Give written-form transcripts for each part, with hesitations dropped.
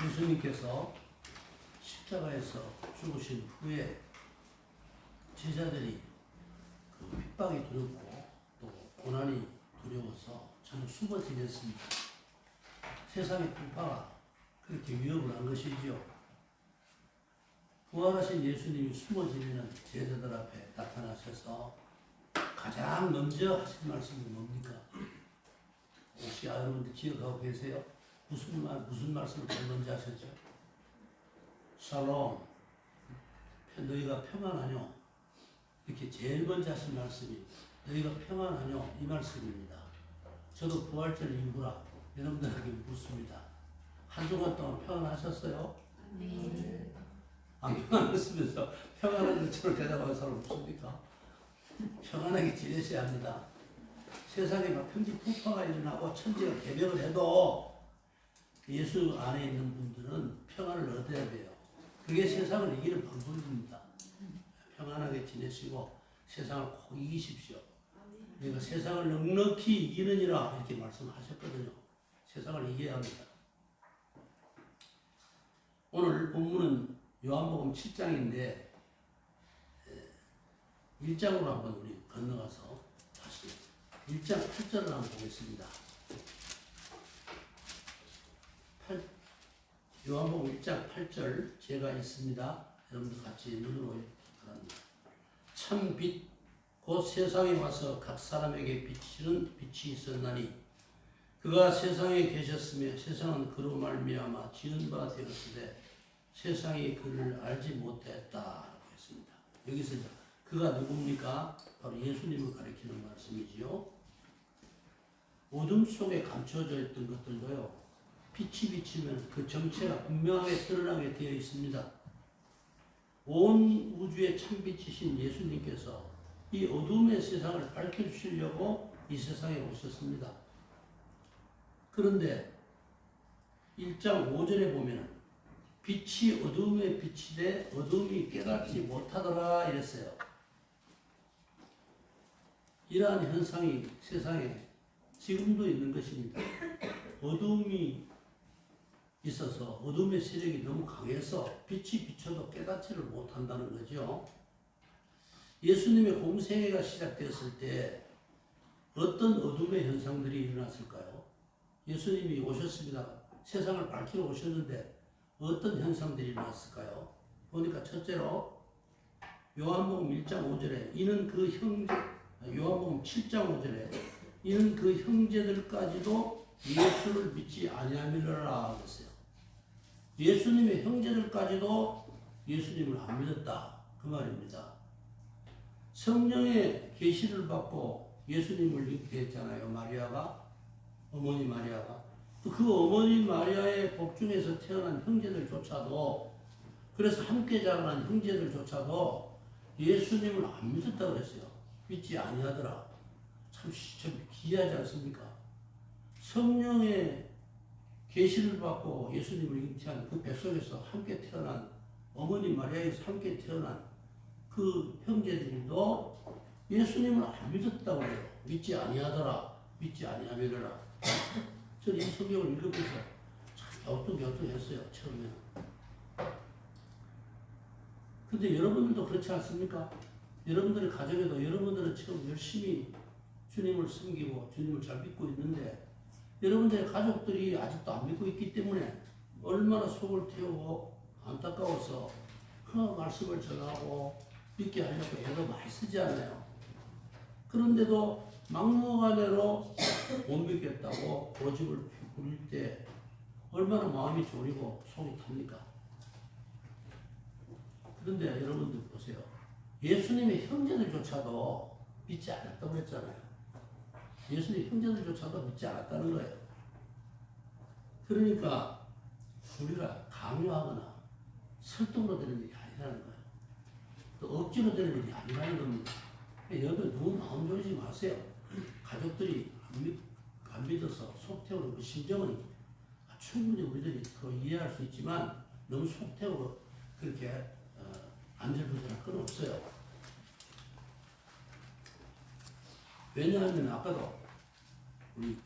예수님께서 십자가에서 죽으신 후에 제자들이 그 핍박이 두렵고 또 고난이 두려워서 저는 숨어 지냈습니다. 세상의 풍파가 그렇게 위협을 한 것이지요. 부활하신 예수님이 숨어 지내는 제자들 앞에 나타나셔서 가장 먼저 하신 말씀이 뭡니까? 혹시 여러분들 기억하고 계세요? 무슨 말씀을 제일 먼저 하셨죠? 샬롬, 너희가 평안하뇨? 이렇게 제일 먼저 하신 말씀이 너희가 평안하뇨? 이 말씀입니다. 저도 부활절 이후라 여러분들에게 묻습니다. 한 주간 동안 평안하셨어요? 네. 안 평안했으면서 평안한 것처럼 대답하는 사람 없습니까? 평안하게 지내셔야 합니다. 세상에 막 평지풍파가 일어나고 천지가 개벽을 해도 예수 안에 있는 분들은 평안을 얻어야 돼요. 그게 세상을 이기는 방법입니다. 평안하게 지내시고 세상을 꼭 이기십시오. 내가 세상을 넉넉히 이기느니라 이렇게 말씀하셨거든요. 세상을 이겨야 합니다. 오늘 본문은 요한복음 7장인데 1장으로 한번 우리 건너가서 다시 1장 8절을 한번 보겠습니다. 요한복음 1장 8절 제가 있습니다. 여러분들 같이 읽어보기 바랍니다. 참 빛 곧 세상에 와서 각 사람에게 비치는 빛이 있었나니 그가 세상에 계셨으며 세상은 그로 말미암아 지은 바 되었으되 세상이 그를 알지 못했다라고 했습니다. 여기서 그가 누굽니까? 바로 예수님을 가리키는 말씀이지요. 어둠 속에 감춰져 있던 것들도요. 빛이 비치면 그 정체가 분명하게 드러나게 되어 있습니다. 온 우주의 참빛이신 예수님께서 이 어둠의 세상을 밝혀주시려고 이 세상에 오셨습니다. 그런데 1장 5절에 보면 빛이 어둠에 비치되 어둠이 깨닫지 못하더라 이랬어요. 이러한 현상이 세상에 지금도 있는 것입니다. 어둠이 있어서 어둠의 세력이 너무 강해서 빛이 비쳐도 깨닫지를 못한다는 거죠. 예수님의 공생애가 시작되었을 때 어떤 어둠의 현상들이 일어났을까요? 예수님이 오셨습니다. 세상을 밝히러 오셨는데 어떤 현상들이 일어났을까요? 보니까 첫째로 요한복음 1장 5절에 이는 그 형제, 요한복음 7장 5절에 이는 그 형제들까지도 예수를 믿지 아니하미르라 그랬어요. 예수님의 형제들까지도 예수님을 안 믿었다 그 말입니다. 성령의 계시를 받고 예수님을 믿게 했잖아요. 마리아가, 어머니 마리아가. 그 어머니 마리아의 복중에서 태어난 형제들조차도, 그래서 함께 자라난 형제들조차도 예수님을 안 믿었다고 했어요. 믿지 아니하더라. 참 기이하지 않습니까? 성령의 계시를 받고 예수님을 잉태한 그 뱃속에서 함께 태어난 어머니 마리아에서 함께 태어난 그 형제들도 예수님을 안 믿었다고 해요. 믿지 아니하더라. 믿지 아니하미르라. 저는 이 성경을 읽으면서 참 갸우뚱갸우뚱했어요. 처음에는. 근데 여러분들도 그렇지 않습니까? 여러분들의 가정에도 여러분들은 처음 열심히 주님을 섬기고 주님을 잘 믿고 있는데 여러분들의 가족들이 아직도 안 믿고 있기 때문에 얼마나 속을 태우고 안타까워서 말씀을 전하고 믿게 하려고 애도 많이 쓰지 않아요. 그런데도 막무가내로 못 믿겠다고 고집을 부릴 때 얼마나 마음이 졸이고 속이 탑니까? 그런데 여러분들 보세요. 예수님의 형제들조차도 믿지 않았다고 했잖아요. 예수님의 형제들조차도 믿지 않았다는 거예요. 그러니까 우리가 강요하거나 설득으로 되는 일이 아니라는 거예요. 또 억지로 되는 일이 아니라는 겁니다. 여러분 너무 마음 졸이지 마세요. 가족들이 안 믿어서 속 태우는 그 심정은 충분히 우리들이 더 이해할 수 있지만 너무 속 태우고 그렇게 안절부절할 건 없어요. 왜냐하면 아까도 우리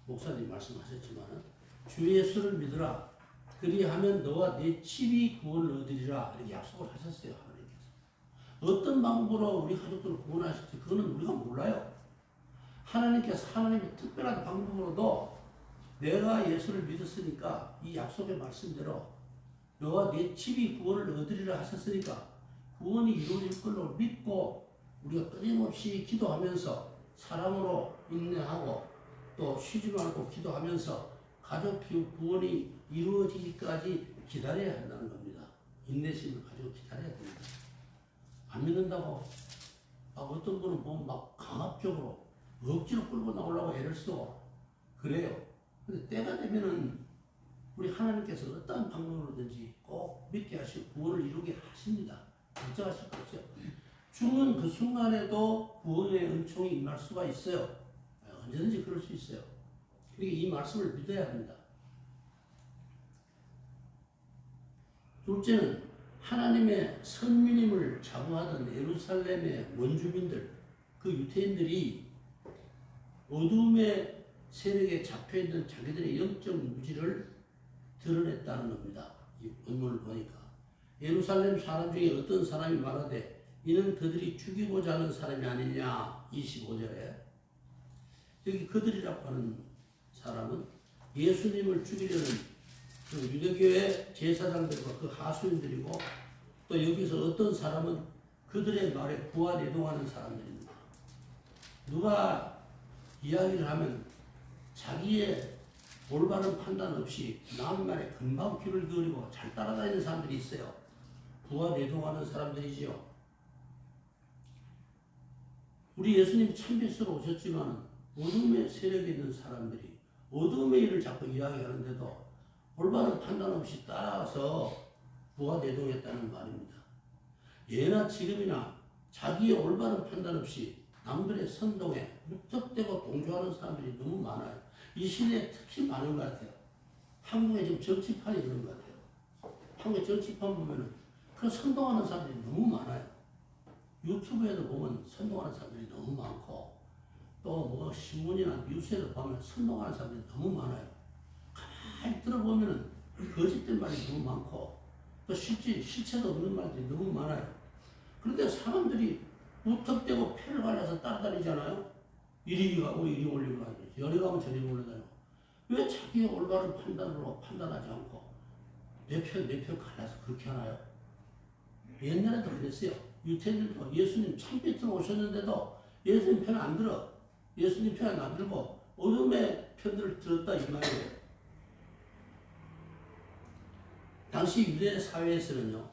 목사님 말씀하셨지만 주 예수를 믿으라. 그리하면 너와 네 집이 구원을 얻으리라 이렇게 약속을 하셨어요. 하나님께서. 어떤 방법으로 우리 가족들을 구원하실지 그거는 우리가 몰라요. 하나님께서 하나님의 특별한 방법으로도 내가 예수를 믿었으니까 이 약속의 말씀대로 너와 네 집이 구원을 얻으리라 하셨으니까 구원이 이루어질 걸로 믿고 우리가 끊임없이 기도하면서 사랑으로 인내하고 또 쉬지 말고 기도하면서 가족 구원이 이루어지기까지 기다려야 한다는 겁니다. 인내심을 가지고 기다려야 됩니다. 안 믿는다고 막 어떤 분은 보면 막 강압적으로 억지로 끌고 나오려고 애를 쓰고 그래요. 근데 때가 되면은 우리 하나님께서 어떤 방법으로든지 꼭 믿게 하시고 구원을 이루게 하십니다. 걱정하실 거 없어요. 죽는 그 순간에도 구원의 은총이 임할 수가 있어요. 언제든지 그럴 수 있어요. 그러니까 이 말씀을 믿어야 합니다. 둘째는 하나님의 선민임을 자부하던 예루살렘의 원주민들, 그 유태인들이 어둠의 세력에 잡혀있는 자기들의 영적 무지를 드러냈다는 겁니다. 이 본문을 보니까. 예루살렘 사람 중에 어떤 사람이 말하되 이는 그들이 죽이고자 하는 사람이 아니냐. 25절에. 여기 그들이라고 하는 사람은 예수님을 죽이려는 그 유대교의 제사장들과 그 하수인들이고 또 여기서 어떤 사람은 그들의 말에 부하내동하는 사람들입니다. 누가 이야기를 하면 자기의 올바른 판단 없이 남 말에 금방 귀를 기울이고 잘 따라다니는 사람들이 있어요. 부하내동하는 사람들이지요. 우리 예수님이 참빛으로 오셨지만 어둠의 세력에 있는 사람들이 어둠의 일을 자꾸 이야기하는데도 올바른 판단 없이 따라와서 부하내동했다는 말입니다. 예나 지금이나 자기의 올바른 판단 없이 남들의 선동에 무턱대고 동조하는 사람들이 너무 많아요. 이 시대에 특히 많은 것 같아요. 한국의 지금 정치판이 그런 것 같아요. 한국의 정치판 보면은 그 선동하는 사람들이 너무 많아요. 유튜브에도 보면 선동하는 사람들이 너무 많고 또 뭐 신문이나 뉴스에도 보면 선동하는 사람들이 너무 많아요. 가만히 들어보면은 거짓된 말이 너무 많고 또 실체도 없는 말들이 너무 많아요. 그런데 사람들이 무턱대고 패를 갈라서 따라다니잖아요. 이리 가고 이리 올리고 가고 저리 가면 저리 올라다니고 왜 자기의 올바른 판단으로 판단하지 않고 내 편 갈라서 그렇게 하나요? 옛날에도 그랬어요. 유태인들도 예수님 참빛으로 오셨는데도 예수님 편 안 들어. 예수님 편 안 들고 어둠의 편들을 들었다 이 말이에요. 당시 유대 사회에서는요.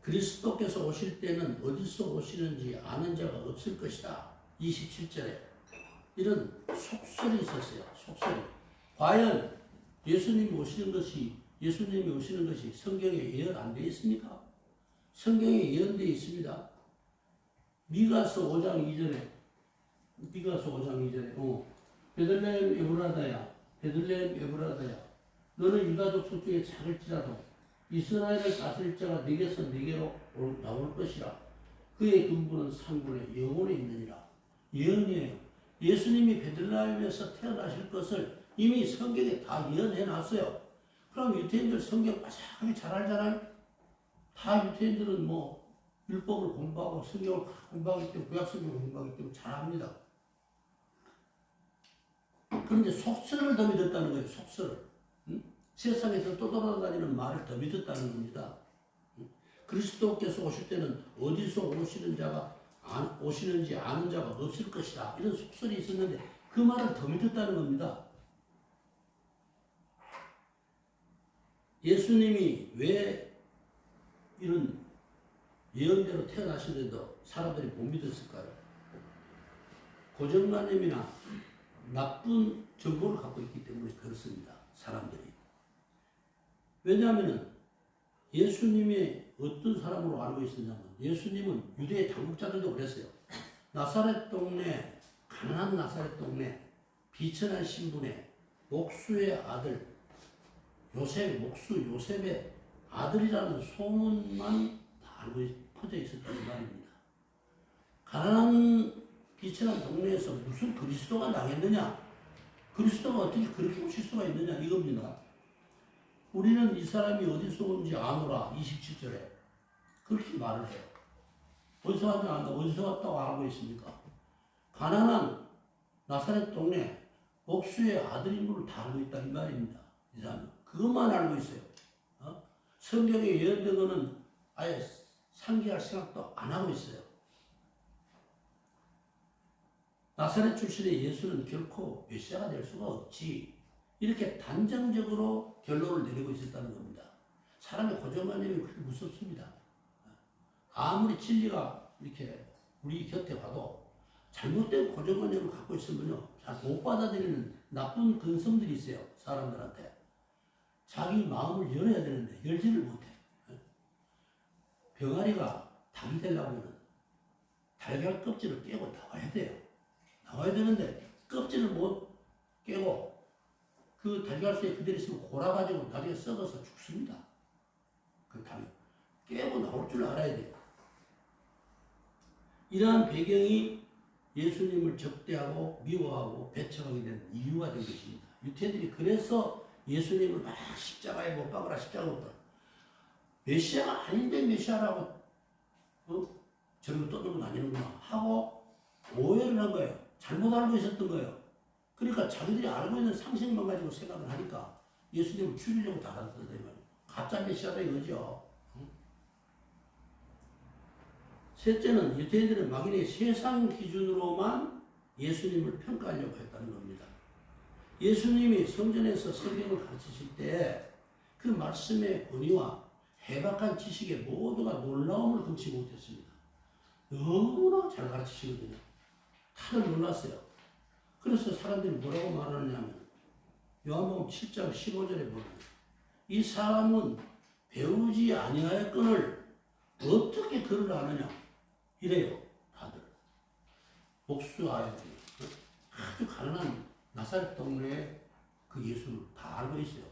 그리스도께서 오실 때는 어디서 오시는지 아는 자가 없을 것이다. 27절에 이런 속설이 있었어요. 속설이. 과연 예수님이 오시는 것이 성경에 예언 안 되어 있습니까? 성경에 예언되어 있습니다. 미가서 5장 2절에 베들레헴 에브라다야 너는 유다 족속 중에 작을지라도 이스라엘을 다스릴 자가 네게서 네게로 나올 것이라. 그의 근본은 상군의 영혼에 있느니라. 예언이에요. 예수님이 베들레헴에서 태어나실 것을 이미 성경에 다 예언해 놨어요. 그럼 유태인들 성경 바삭하게 잘 알잖아요. 다 유태인들은 뭐 율법을 공부하고 성경을 공부하기 때문에 구약성경을 공부하기 때문에 잘 압니다. 그런데 속설을 더 믿었다는 거예요. 속설을. 세상에서 떠돌아다니는 말을 더 믿었다는 겁니다. 그리스도께서 오실 때는 어디서 오시는지 아는 자가 없을 것이다. 이런 속설이 있었는데 그 말을 더 믿었다는 겁니다. 예수님이 왜 이런 예언대로 태어나시는데도 사람들이 못 믿었을까요? 고정관념이나 나쁜 정보를 갖고 있기 때문에 그렇습니다. 사람들이. 왜냐하면 예수님이 어떤 사람으로 알고 있었냐면 예수님은 유대의 당국자들도 그랬어요. 나사렛 동네, 가난한 나사렛 동네, 비천한 신분의 목수의 아들, 요셉의 아들이라는 소문만 다 알고 퍼져 있었다는 말입니다. 가난한 비천한 동네에서 무슨 그리스도가 나겠느냐? 그리스도가 어떻게 그렇게 오실 수가 있느냐? 이겁니다. 우리는 이 사람이 어디서 온지 아노라. 27절에 그렇게 말을 해요. 어디서 왔는지 안다. 어디서 왔다고 알고 있습니까? 가난한 나사렛 동네 목수의 아들인 걸 다 알고 있다 이 말입니다. 이 사람은 그것만 알고 있어요. 성경에 예언된 거는 아예 상기할 생각도 안 하고 있어요. 나사렛 출신의 예수는 결코 메시아가 될 수가 없지. 이렇게 단정적으로 결론을 내리고 있었다는 겁니다. 사람의 고정관념이 그렇게 무섭습니다. 아무리 진리가 이렇게 우리 곁에 와도 잘못된 고정관념을 갖고 있으면요, 잘 못 받아들이는 나쁜 근성들이 있어요. 사람들한테. 자기 마음을 열어야 되는데 열지를 못해. 병아리가 닭이 되려고 하면 달걀 껍질을 깨고 나와야 돼요. 나와야 되는데 껍질을 못 깨고 그 달걀수에 그대로 있으면 골아가지고 나중에 썩어서 죽습니다. 그 닭이 깨고 나올 줄 알아야 돼요. 이러한 배경이 예수님을 적대하고 미워하고 배척하게 된 이유가 된 것입니다. 유태인들이 그래서 예수님을 막 십자가에 못 박으라 십자가에 못 박으라. 메시아가 아닌데 메시아라고 저리로 떠들고 다니는구나 하고 오해를 한 거예요. 잘못 알고 있었던 거예요. 그러니까 자기들이 알고 있는 상식만 가지고 생각을 하니까 예수님을 죽이려고 달았다 이 말이에요. 가짜 메시아다 이거죠. 셋째는 유대인들은 막연히 세상 기준으로만 예수님을 평가하려고 했다는 겁니다. 예수님이 성전에서 성경을 가르치실 때 그 말씀의 권위와 해박한 지식에 모두가 놀라움을 금치 못했습니다. 너무나 잘 가르치시거든요. 다들 놀랐어요. 그래서 사람들이 뭐라고 말하느냐면 요한복음 7장 15절에 보면 이 사람은 배우지 아니하였거늘 어떻게 그를 아느냐 이래요. 다들 목수 아이들이 아주 가난한 나사렛 동네에 그 예수를 다 알고 있어요.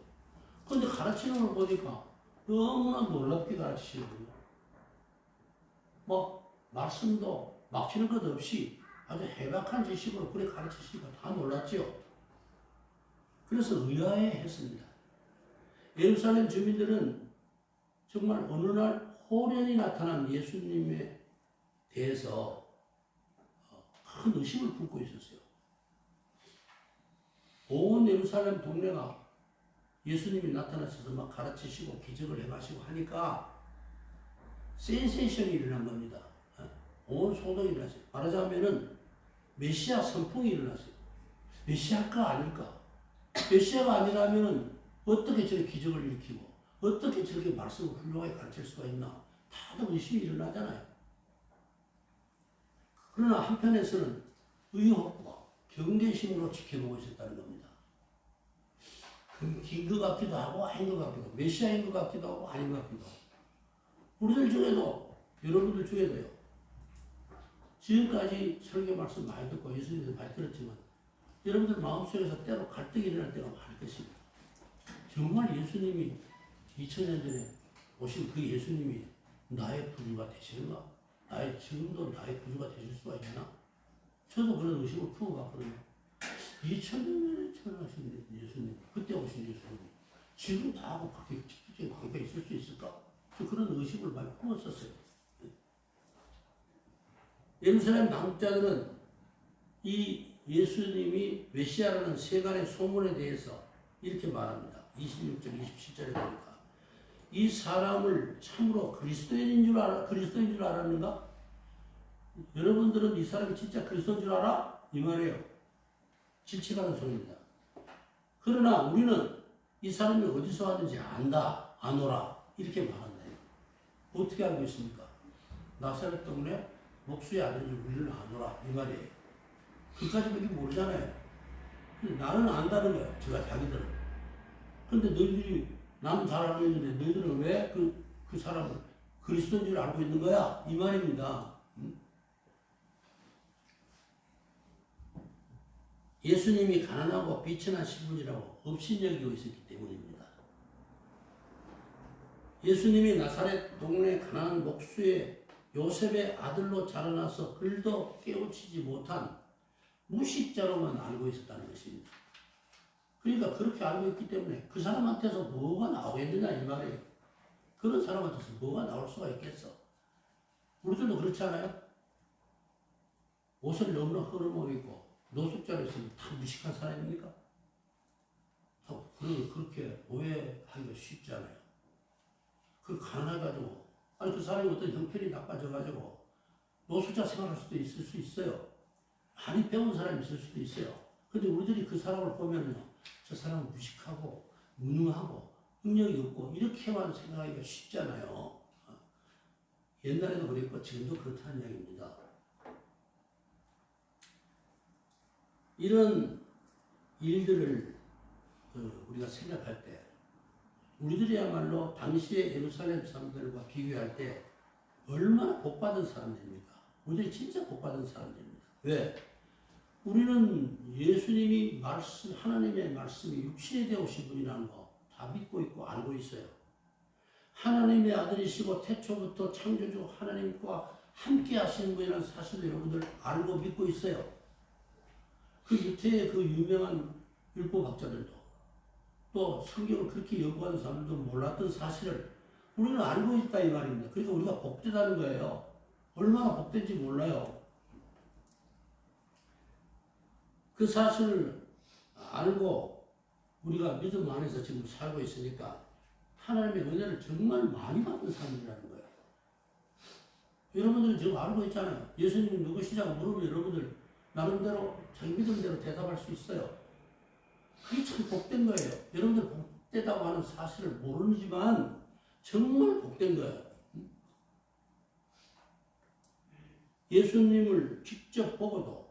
그런데 가르치는 걸 보니까 너무나 놀랍게 가르치시거든요. 뭐 말씀도 막히는 것 없이 아주 해박한 지식으로 그래 가르치시니까 다 놀랐죠. 그래서 의아해했습니다. 예루살렘 주민들은 정말 어느 날 호련히 나타난 예수님에 대해서 큰 의심을 품고 있었어요. 온 예루살렘 동네가 예수님이 나타나셔서 막 가르치시고 기적을 행하시고 하니까 센세이션이 일어난 겁니다. 온 소동이 일어났어요. 말하자면은 메시아 선풍이 일어났어요. 메시아가 아닐까? 메시아가 아니라면 어떻게 저렇게 기적을 일으키고 어떻게 저렇게 말씀을 훌륭하게 가르칠 수가 있나? 다들 의심이 일어나잖아요. 그러나 한편에서는 의혹과 경계심으로 지켜보고 있었다는 겁니다. 긴 것 같기도 하고 아닌 것 같기도 하고 메시아인 것 같기도 하고 아닌 것 같기도 하고 우리들 중에도 여러분들 중에도요. 지금까지 설교 말씀 많이 듣고 예수님도 많이 들었지만 여러분들 마음속에서 때로 갈등이 일어날 때가 많을 것입니다. 정말 예수님이 2000년 전에 오신 그 예수님이 나의 구주가 되시는가? 지금도 나의 구주가 되실 수가 있나? 저도 그런 의심을 품어봤거든요. 2000년 전에 태어나신 예수님, 그때 오신 예수님, 지금 다하고 직접적인 관계가 있을 수 있을까? 저 그런 의심을 많이 품었었어요. 예루살렘 당국자들은 이 예수님이 메시아라는 세간의 소문에 대해서 이렇게 말합니다. 26절, 27절에 보니까 이 사람을 참으로 그리스도인 줄 알았는가? 여러분들은 이 사람이 진짜 그리스도인 줄 알아? 이 말이에요. 질책하는 소리입니다. 그러나 우리는 이 사람이 어디서 왔는지 안다, 아노라 이렇게 말한다. 어떻게 알고 있습니까? 나사렛 동네 목수의 아들인 우리는 아노라 이 말이에요. 그까지밖에 모르잖아요. 나는 안다는 거예요. 제가 자기들은. 근데 너희들이 나는 잘 알고 있는데 너희들은 왜 그 사람을 그리스도인 줄 알고 있는 거야? 이 말입니다. 예수님이 가난하고 비천한 신분이라고 업신여기고 있었기 때문입니다. 예수님이 나사렛 동네 가난한 목수의 요셉의 아들로 자라나서 글도 깨우치지 못한 무식자로만 알고 있었다는 것입니다. 그러니까 그렇게 알고 있기 때문에 그 사람한테서 뭐가 나오겠느냐 이 말이에요. 그런 사람한테서 뭐가 나올 수가 있겠어. 우리들도 그렇지 않아요? 옷을 너무나 흐름하고 입고 노숙자로 있으면 다 무식한 사람입니까? 그렇게 오해하기가 쉽지 않아요. 그 가난해가지고 아니 그 사람이 어떤 형편이 나빠져가지고 노숙자 생활할 수도 있을 수 있어요. 많이 배운 사람이 있을 수도 있어요. 근데 우리들이 그 사람을 보면요, 저 사람은 무식하고 무능하고 능력이 없고 이렇게만 생각하기가 쉽잖아요. 옛날에도 그랬고 지금도 그렇다는 이야기입니다. 이런 일들을 우리가 생각할 때 우리들이야말로 당시의 예루살렘 사람들과 비교할 때 얼마나 복받은 사람들입니까? 우리들이 진짜 복받은 사람들입니다. 왜? 우리는 예수님이 말씀, 하나님의 말씀이 육신이 되어 오신 분이라는 거 다 믿고 있고 알고 있어요. 하나님의 아들이시고 태초부터 창조주 하나님과 함께 하시는 분이라는 사실을 여러분들 알고 믿고 있어요. 그 유태의 그 유명한 율법학자들도 또 성경을 그렇게 연구하는 사람들도 몰랐던 사실을 우리는 알고 있다 이 말입니다. 그러니까 우리가 복되다는 거예요. 얼마나 복된지 몰라요. 그 사실을 알고 우리가 믿음 안에서 지금 살고 있으니까 하나님의 은혜를 정말 많이 받는 사람들이라는 거예요. 여러분들은 지금 알고 있잖아요. 예수님이 누구시냐고 물으면 여러분들 나름대로 자기 믿음대로 대답할 수 있어요. 그게 참 복된 거예요. 여러분들 복되다고 하는 사실을 모르지만 정말 복된 거예요. 예수님을 직접 보고도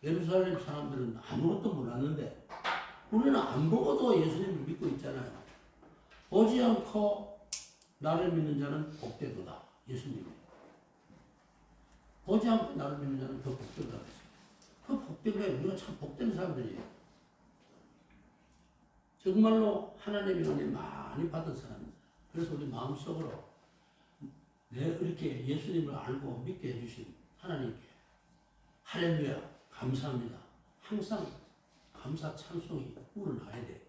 예루살렘 사람들은 아무것도 몰랐는데 우리는 안 보고도 예수님을 믿고 있잖아요. 보지 않고 나를 믿는 자는 복되도다. 예수님이. 보지 않고 나를 믿는 자는 더 복되도다. 그 복된 거예요. 우리가 참 복된 사람들이에요. 정말로 하나님의 은혜 많이 받은 사람입니다. 그래서 우리 마음속으로 이렇게 예수님을 알고 믿게 해주신 하나님께 할렐루야 감사합니다. 항상 감사 찬송이 우러나야 돼.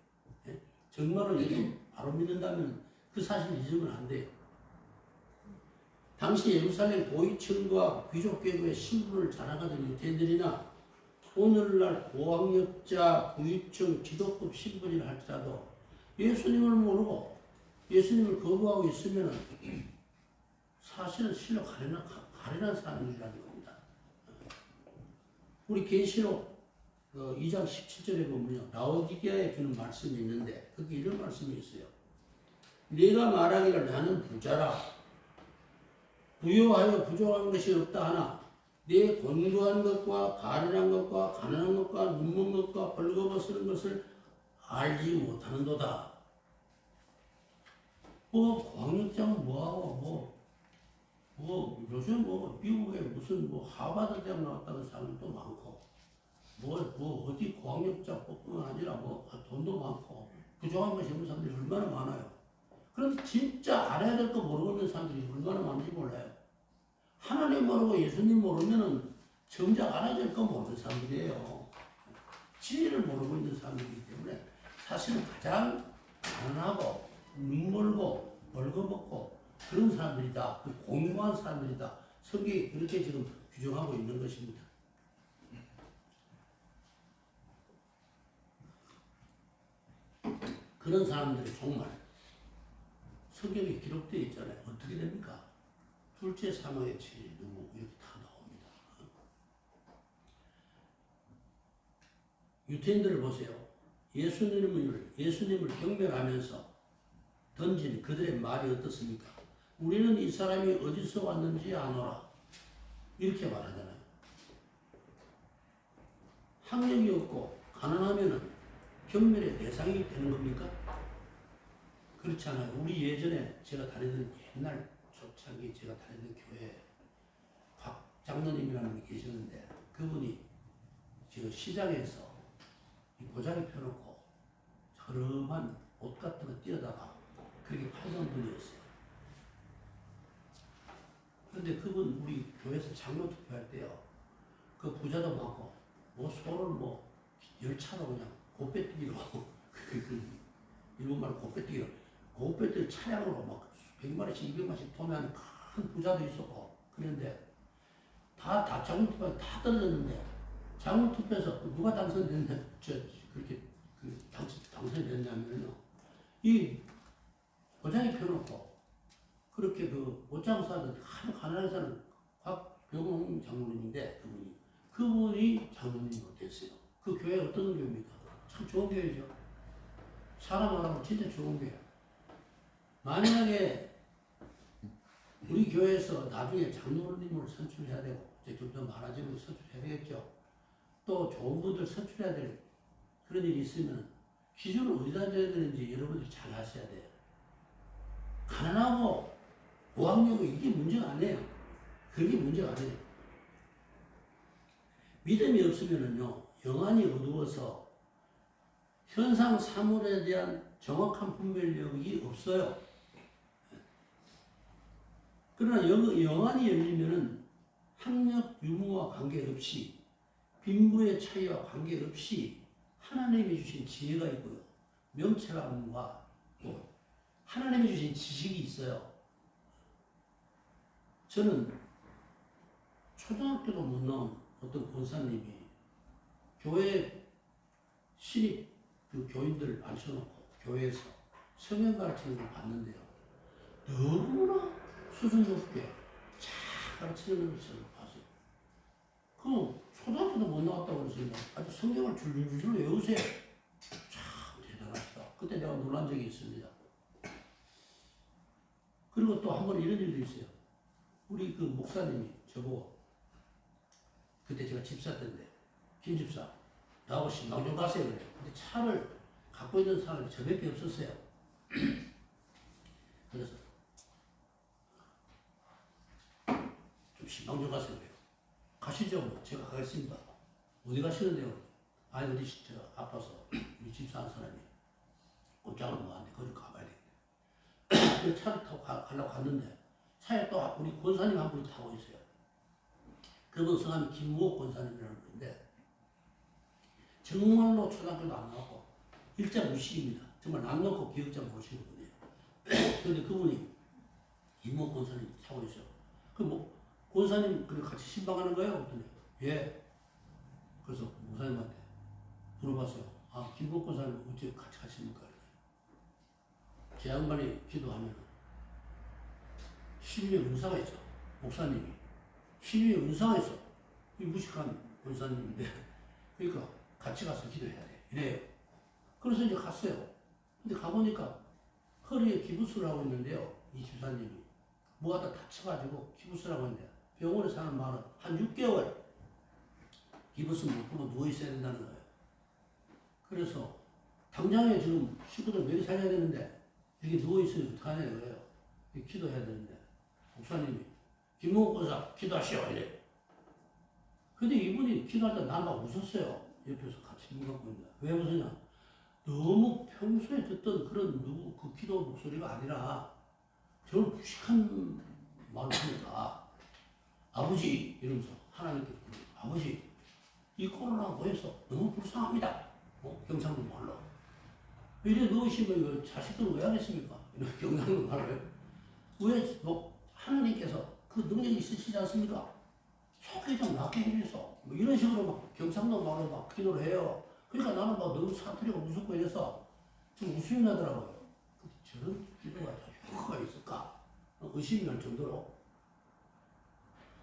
예? 정말로 예수 바로 믿는다면 그 사실 잊으면 안 돼요. 당시 예루살렘 고위층과 귀족계급의 신분을 자랑하던 유대인들이나 오늘날 고학력자, 부유층, 지도급 신분이라 할지라도 예수님을 모르고 예수님을 거부하고 있으면 사실은 실로 가련한 사람들이라는 겁니다. 우리 계시록 2장 17절에 보면요. 라오디게아에 주는 말씀이 있는데 거기 이런 말씀이 있어요. 네가 말하기를 나는 부자라 부유하여 부족한 것이 없다 하나 네 권고한 것과 가련한 것과 가난한 것과 눈먼 것과 벌거벗은 것을 알지 못하는도다. 고학력자는 뭐하고 요즘 미국에 무슨 하버드 대학 나왔다는 사람도 많고 어디 고학력자뿐만 아니라 돈도 많고 부족한 것이 없는 사람들이 얼마나 많아요. 그런데 진짜 알아야 될 거 모르고 있는 사람들이 얼마나 많은지 몰라요. 하나님 모르고 예수님 모르면은 정작 알아야 될 거 모르는 사람들이에요. 진리를 모르고 있는 사람들이기 때문에 사실은 가장 가난하고 눈멀고 벌거벗고 그런 사람들이다. 공고한 사람들이다. 성경이 그렇게 지금 규정하고 있는 것입니다. 그런 사람들이 정말 성경에 기록되어 있잖아요. 어떻게 됩니까? 둘째 사망의 죄 누구 이렇게 다 나옵니다. 유태인들을 보세요. 예수님을 경멸하면서 던진 그들의 말이 어떻습니까? 우리는 이 사람이 어디서 왔는지 아노라. 이렇게 말하잖아요. 학력이 없고 가난하면은 경멸의 대상이 되는 겁니까? 그렇지 않아요. 우리 예전에 제가 다니던 옛날 초창기 제가 다니던 교회에 박 장로님이라는 분이 계셨는데 그분이 저 시장에서 이 보자기 펴놓고 저렴한 옷 같은 거 띄어다가 그렇게 팔던 분이었어요. 그런데 그분 우리 교회에서 장로 투표할 때요. 그 부자도 많고 소를 열차로 그냥 곱배뛰기로 일본말로 곱배뛰기로 곱배뛰기 차량으로 막 100마리씩 200마리씩 도매하는 큰 부자도 있었고 그런데 다 자궁투표가 다 떨어졌는데 자궁투표에서 누가 당선됐냐 그렇게 당선이 됐냐면요 이 고장이 펴놓고 그렇게 그 옷장사들 아주 가난한 사람 곽병웅 장로님인데 그분이 장로님으로 됐어요. 그 교회 어떤 교회입니까? 참 좋은 교회죠. 사람 하라고 진짜 좋은 교회. 만약에 우리 교회에서 나중에 장로님을 선출해야 되고 이제 좀 더 많아지면 선출해야 되겠죠. 또 좋은 분들 선출해야 될 그런 일이 있으면 기준을 어디다 둬야 되는지 여러분들이 잘 아셔야 돼요. 가난하고 고학력이 이게 문제가 아니에요. 그게 문제가 아니에요. 믿음이 없으면은요, 영안이 어두워서 현상 사물에 대한 정확한 분별력이 없어요. 그러나 영안이 열리면은 학력, 유무와 관계없이 빈부의 차이와 관계없이 하나님이 주신 지혜가 있고요. 명철함과 또 하나님이 주신 지식이 있어요. 저는 초등학교도 못 나온 어떤 권사님이 교회 신입 그 교인들을 앉혀놓고 교회에서 성경 가르치는 걸 봤는데요. 너무나 수준 높게 잘 가르치는 것을 봤어요. 그 초등학교도 못 나왔다고 그러시면 아주 성경을 줄줄줄 외우세요. 참 대단하시다. 그때 내가 놀란 적이 있습니다. 그리고 또 한 번 이런 일도 있어요. 우리 그 목사님이 저보고 그때 제가 집사 때인데 김 집사 나하고 신당 좀 가세요 그래요. 근데 차를 갖고 있는 사람이 저밖에 없었어요. 그래서 좀 신당 좀 가세요 그래요. 가시죠. 뭐 제가 가겠습니다. 어디 가시는데요? 아니 어디 저 아파서 우리 집사한 사람이 꼼짝을 못하는데 거기 가봐야 되겠네. 그 차를 타고 가려고 갔는데 차에 또 우리 권사님 한 분이 타고 있어요. 그분 성함이 김무옥 권사님이라는 분인데 정말로 초등학교도 안 나왔고 일자 무식입니다. 정말 남 놓고 기억자 모르시는 분이에요. 그런데 그분이 김무옥 권사님 타고 있어요. 그 뭐 권사님 그리고 같이 신방하는 거예요? 그랬더니 예. 그래서 목사님한테 물어봤어요. 아 김무옥 권사님 어째 같이 가십니까? 제 양반이 기도하면 신유의 은사가 있어. 목사님이 신유의 은사가 있어. 이 무식한 권사님인데 그러니까 같이 가서 기도해야 돼. 이래요. 그래서 이제 갔어요. 근데 가보니까 허리에 기부스를 하고 있는데요. 이 집사님이 뭐하다 다쳐가지고 기부스를 하고 있는데 병원에 사는 말은 한 6개월 기부스 못 풀고 누워있어야 된다는 거예요. 그래서 당장에 지금 식구들 먹이 살려야 되는데 이렇게 누워있으면 어떡하냐 이거예요. 기도해야 되는데 목사님이 김무옥 권사 기도하시오 이래. 근데 이분이 기도할 때 나만 웃었어요. 옆에서 같이 눈 감고 있는데 왜 웃으냐? 너무 평소에 듣던 그런 그 기도 목소리가 아니라 저를 무식한 말을 하니까 아버지 이러면서 하나님께 아버지 이 코로나 모여서 너무 불쌍합니다. 경상도 말로 이래 누우시면 자식들은 왜 하겠습니까? 이렇게 경상도 말로 왜 하나님께서 그 능력이 있으시지 않습니까? 속이 좀 낫게 해주셔서 뭐 이런 식으로 막 경상도 말로 막 기도를 해요. 그러니까 나는 막 너무 사투리가 무섭고 이래서 좀 웃음이 나더라고요. 저런 기도가 효과가 있을까? 의심이 날 정도로.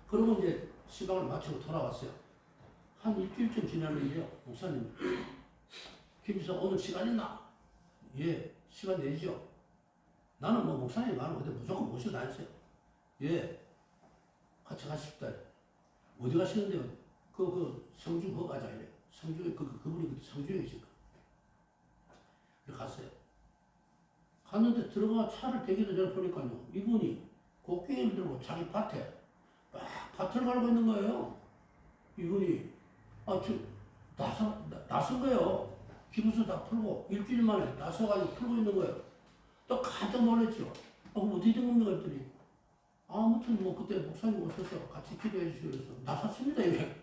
그러고 이제 시간을 마치고 돌아왔어요. 한 일주일쯤 지났는데요. 목사님, 김지사 오늘 시간 있나? 예, 시간 내죠. 나는 뭐 목사님 말은 어디 무조건 모시고 다녔어요. 예, 같이 가십시다. 어디 가시는데요? 성주 거 가자 이래. 성주에 그분이 성주에 계실까? 그래 갔어요. 갔는데 들어가 차를 대기도 전에 보니까요. 이분이 곡괭이를 들고 자기 밭에 막 밭을 갈고 있는 거예요. 이분이 나선 거예요. 기부서 다 풀고 일주일 만에 나서가지고 풀고 있는 거예요. 또 깜짝 놀랐죠. 어떻게 된 겁니까? 했더니 아무튼 뭐 그때 목사님 오셔서 같이 기도해 주시고 그래서 나섰습니다 이게.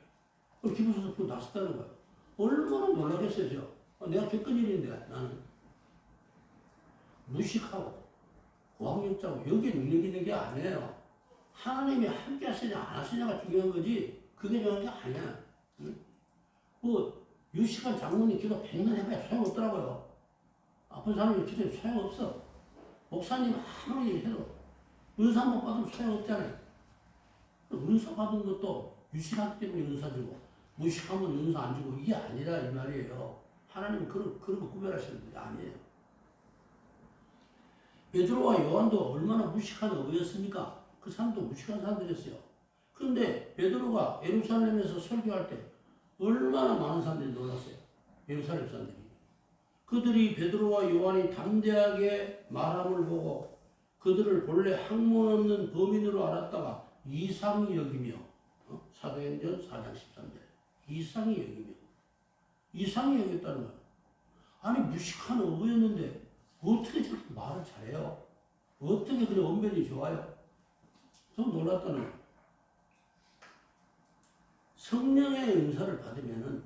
기부서서 풀고 나섰다는 거예요. 얼마나 놀라겠어요 저. 내가 겪은 일인데 나는 무식하고 고학력자고 여기에 능력이 있는 게 아니에요. 하나님이 함께 하시냐 안 하시냐가 중요한 거지 그게 중요한 게 아니야. 응? 뭐 유식한 장로님 기도 100년 해봐야 소용없더라고요. 아픈 사람이 기도에 소용없어. 목사님 아무리 해도 은사 못 받으면 소용없잖아요. 은사 받은 것도 유식하기 때문에 은사 주고 무식하면 은사 안 주고 이게 아니라 이 말이에요. 하나님은 그런 거 구별하시는 분이 아니에요. 베드로와 요한도 얼마나 무식한 어부였습니까? 그 사람도 무식한 사람들이었어요. 그런데 베드로가 예루살렘에서 설교할 때 얼마나 많은 사람들이 놀랐어요. 예루살렘 사람들이. 그들이 베드로와 요한이 담대하게 말함을 보고 그들을 본래 학문 없는 범인으로 알았다가 이상히 여기며 사도행전 4장 13절 이상히 여겼다는 거예요. 아니 무식한 어부였는데 어떻게 저렇게 말을 잘해요? 어떻게 그래 언변이 좋아요? 좀 놀랐다는 거예요. 성령의 은사를 받으면은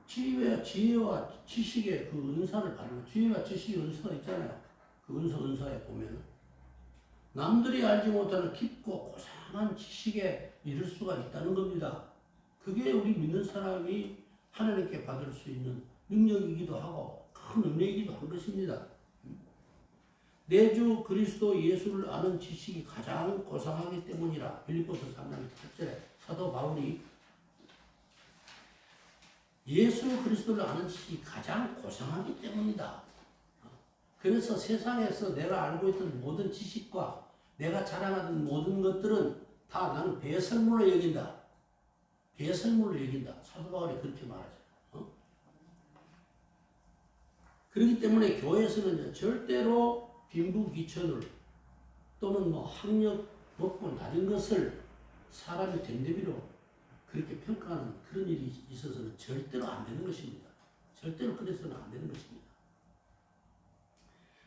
지혜와 지식의 그 은사를 받으면 지혜와 지식의 은사가 있잖아요. 그 은사에 보면은 남들이 알지 못하는 깊고 고상한 지식에 이를 수가 있다는 겁니다. 그게 우리 믿는 사람이 하나님께 받을 수 있는 능력이기도 하고 큰 은혜이기도 한 것입니다. 내 주 그리스도 예수를 아는 지식이 가장 고상하기 때문이라. 빌립보서 3장 8절에 사도 바울이 예수 그리스도를 아는 지식이 가장 고상하기 때문이다. 그래서 세상에서 내가 알고 있던 모든 지식과 내가 자랑하던 모든 것들은 다 나는 배설물로 여긴다. 배설물로 여긴다. 사도 바울이 그렇게 말하죠. 그렇기 때문에 교회에서는 절대로 빈부귀천을 또는 뭐 학력 높고 낮은 것을 사람의 됨됨이로 그렇게 평가하는 그런 일이 있어서는 절대로 안 되는 것입니다. 절대로 그래서는 안 되는 것입니다.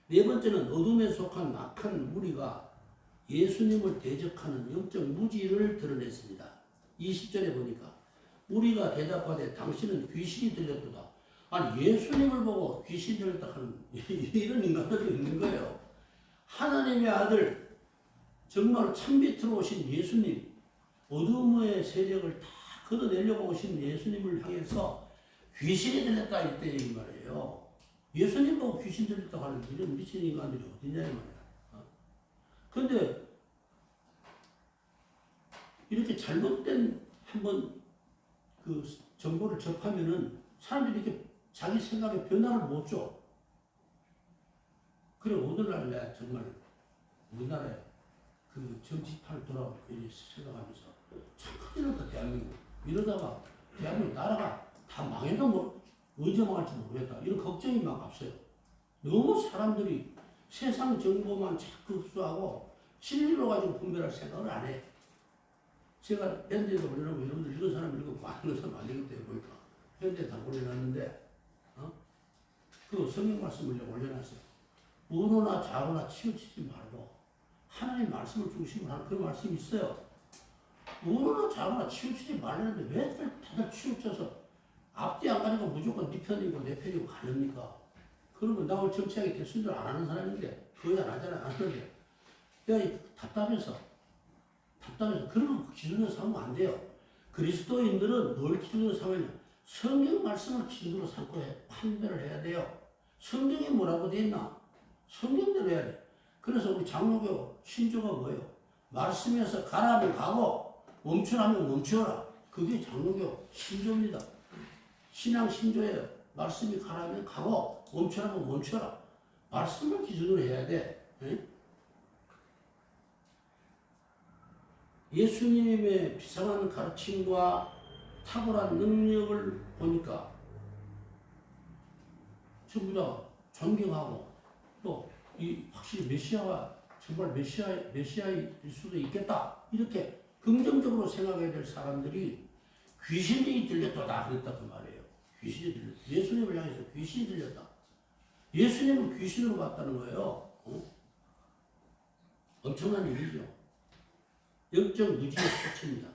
네 번째는 어둠에 속한 악한 무리가 예수님을 대적하는 영적 무지를 드러냈습니다. 20절에 보니까 무리가 대답하되 당신은 귀신이 들렸도다. 아니 예수님을 보고 귀신 들렸다 하는 이런 인간들이 있는 거예요. 하나님의 아들 정말 참빛으로 오신 예수님 어둠의 세력을 다 걷어내려고 오신 예수님을 향해서 귀신이 들렸다 이때 이 말이에요. 예수님 보고 귀신 들렸다 하는 이런 미친 인간들이 어딨냐 이 말이야. 그런데 이렇게 잘못된 한번 그 정보를 접하면은 사람들이 이렇게 자기 생각에 변화를 못 줘. 그래 오늘날 내가 정말 우리나라에 그 정치판을 돌아오고 생각하면서 참 큰일 났다 대한민국. 이러다가 대한민국 나라가 다 망해도 뭐 언제 망할지 모르겠다. 이런 걱정이 막 앞서요. 너무 사람들이 세상 정보만 자꾸 흡수하고 진리로 가지고 분별할 생각을 안 해. 제가 밴드에서 올려놓고 여러분들 이런 사람 읽고 많은 사람 안 되기 때문에 보니까 밴드에 다 올려놨는데 그 성경 말씀을 올려놨어요. 우로나 좌로나 치우치지 말고 하나님 말씀을 중심으로 하는 그런 말씀이 있어요. 우로나 좌로나 치우치지 말라는데 왜 다들 치우쳐서 앞뒤 안 가니까 무조건 네 편이고 내 편이고 가렵니까? 그러면 나 오늘 정치하게 대순절 안 하는 사람인데 거의 안 하잖아. 안 하는데 내가 답답해서 그런 거 기준으로 삼으면 안 돼요. 그리스도인들은 뭘 기준으로 삼으냐? 성경 말씀을 기준으로 삼고 판별을 해야 돼요. 성경에 뭐라고 돼 있나? 성경대로 해야 돼. 그래서 우리 장로교 신조가 뭐예요? 말씀에서 가라면 가고 멈추라면 멈추어라. 그게 장로교 신조입니다. 신앙 신조예요. 말씀이 가라면 가고 멈추라면 멈추어라. 말씀을 기준으로 해야 돼. 응? 예수님의 비상한 가르침과 탁월한 능력을 보니까 전부 다 존경하고 또 이 확실히 메시아가 정말 메시아일 수도 있겠다 이렇게 긍정적으로 생각해야 될 사람들이 귀신이 들렸다 그랬다 그 말이에요. 귀신이 들렸다. 예수님을 향해서 귀신이 들렸다. 예수님을 귀신으로 봤다는 거예요. 엄청난 일이죠. 영적 무지의 수치입니다.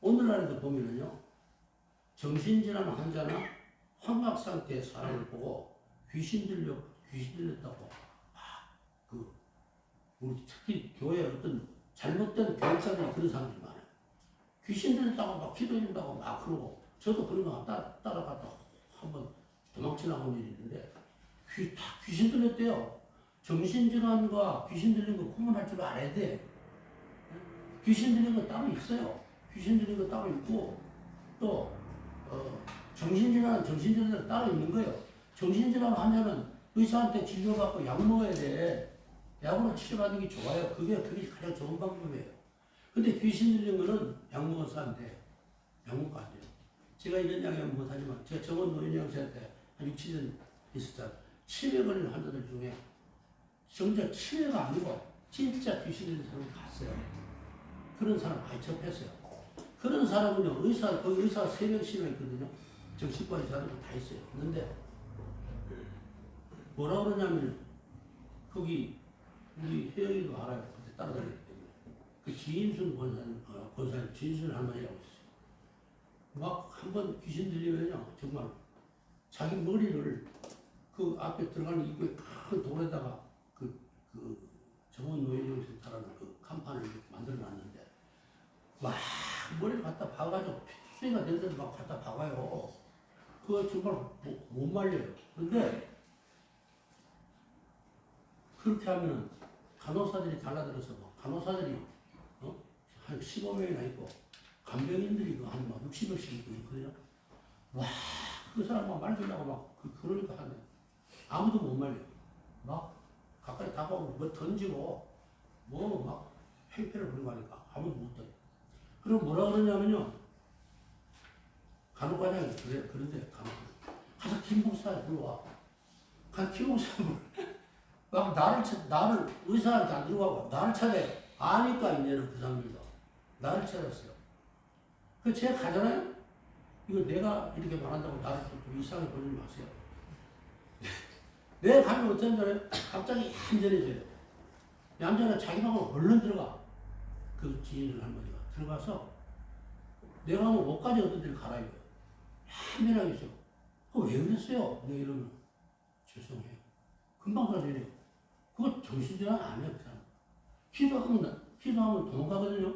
오늘날에도 보면은요, 정신질환 환자나 환각 상태의 사람을 보고 귀신 들렸다고 그 우리 특히 교회 어떤 잘못된 교육자들이 그런 사람들이 많아요. 귀신 들렸다고 막 기도해준다고 막 그러고 저도 그런 거 따라갔다 한번 도망쳐 나온 일이 있는데 다 귀신 들렸대요. 정신질환과 귀신 들린 거 구분할 줄 알아야 돼. 귀신 들린 거 따로 있어요. 귀신 들린 거 따로 있고 또 정신질환은 따로 있는 거예요. 정신질환 하면은 의사한테 진료받고 약 먹어야 돼. 약으로 치료받는 게 좋아요. 그게 가장 좋은 방법이에요. 근데 귀신 들린 거는 약 먹어서 안 돼. 약 먹고 안 돼요. 제가 이런 이야기는 못하지만 제가 정원 노인영생한테 한 6, 7년 있었잖아요. 치매 걸린 환자들 중에 정작 치매가 아니고 진짜 귀신 들린 사람을 봤어요. 그런 사람 많이 접했어요. 그런 사람은요, 거기 의사 3명씩이나 있거든요. 정신과 의사들 다 있어요. 있는데, 뭐라 그러냐면, 거기, 우리 혜영이도 알아요. 그때 따라다녔기 때문에. 그 지인순 권사님, 지인순 할머니라고 있어요. 막 한 번 귀신 들리면요, 정말 자기 머리를 그 앞에 들어가는 입구에 큰 돌에다가 정원 노인정센터라는 그 간판을 이렇게 만들어 놨는데, 막 머리를 갖다 박아가지고 수위가 될 때도 막 갖다 박아요. 그거 정말 못 말려요. 근데 그렇게 하면 간호사들이 달라들어서 간호사들이 한 15명이나 있고 간병인들이 한 60명씩 있거든요. 와, 그 사람 막 말리려고 막 그러니까 하네. 아무도 못 말려. 막 가까이 다가오고 뭐 던지고 뭐 막 팽패를 부리고 하니까 아무도 못 던져. 그럼 뭐라 그러냐면요. 간호과장이 그런데 가서 김복사 불러와. 김복사 막 나를 의사한테 안 들어가고 나를 찾아요. 아니까 이제는 그 사람들도 나를 찾았어요. 그 제가 가잖아요. 이거 내가 이렇게 말한다고 나를 좀 이상하게 보지 마세요. 내가 가면 어떤 줄 알아요? 갑자기 얌전해져요. 얌전해 자기 방으로 얼른 들어가. 그 지인을 할머니가 들어가서 내가 하면 옷까지 어떤 데를 갈아입어요. 얌전하게 있어요. 왜 그랬어요? 내가 이러면 죄송해요. 금방 가져요. 그거 정신질환 아니에요, 그 사람. 기도하면 도망가거든요.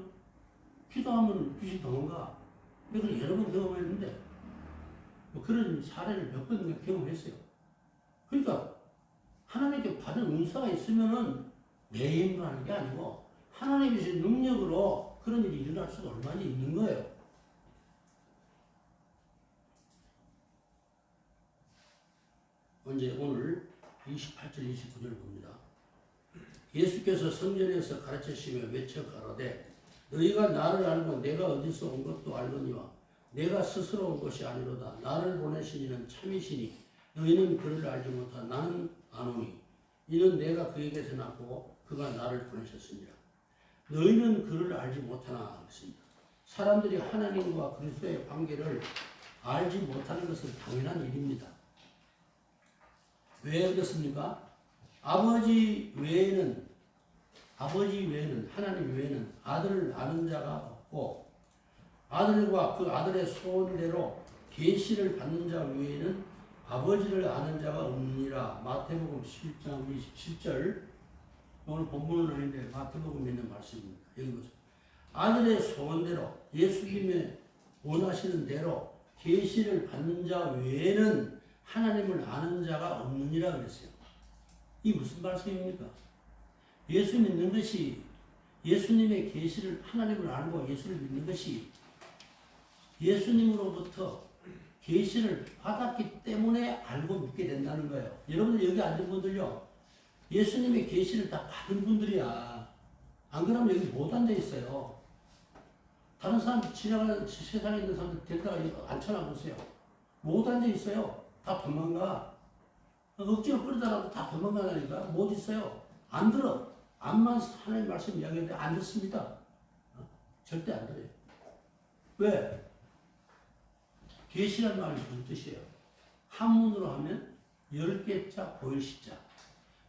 기도하면 귀신 도망가. 내가 여러 번 경험했는데, 뭐 그런 사례를 몇 번 경험했어요. 그러니까, 하나님께 받은 은사가 있으면은 내 힘으로 하는 게 아니고, 하나님의 주신 능력으로 그런 일이 일어날 수가 얼마나 있는 거예요. 오늘 28절, 29절 봅니다. 예수께서 성전에서 가르치시며 외쳐 가로되 너희가 나를 알고 내가 어디서 온 것도 알거니와 내가 스스로 온 것이 아니로다. 나를 보내신 이는 참이시니 너희는 그를 알지 못하 나는 아노니 이는 내가 그에게서 났고 그가 나를 보내셨습니다. 너희는 그를 알지 못하나 그랬습니다. 사람들이 하나님과 그리스도의 관계를 알지 못하는 것은 당연한 일입니다. 왜 그렇습니까? 아버지 외에는 하나님 외에는 아들을 아는 자가 없고 아들과 그 아들의 소원대로 계시를 받는 자 외에는 아버지를 아는 자가 없느니라. 마태복음 11장 27절. 오늘 본문은 아닌데 마태복음에 있는 말씀입니다. 여기 보세요. 아들의 소원대로 예수님의 원하시는 대로 계시를 받는 자 외에는 하나님을 아는 자가 없느니라 그랬어요. 이 무슨 말씀입니까? 예수 믿는 것이 예수님의 계시를 하나님을 알고 예수를 믿는 것이 예수님으로부터 계시를 받았기 때문에 알고 믿게 된다는 거예요. 여러분들 여기 앉은 분들요. 예수님의 계시를 다 받은 분들이야. 안 그러면 여기 못 앉아 있어요. 다른 사람 지나가는 세상에 있는 사람들 데리다가 앉혀놔 보세요. 못 앉아 있어요. 다 도망가. 억지로 끌다가도 다 도망가니까 못 있어요. 안 들어. 암만 하나님 말씀 이야기하는데 안 듣습니다. 절대 안 들어요. 왜? 계시란 말이 무슨 뜻이에요? 한문으로 하면 10개자 보일시자.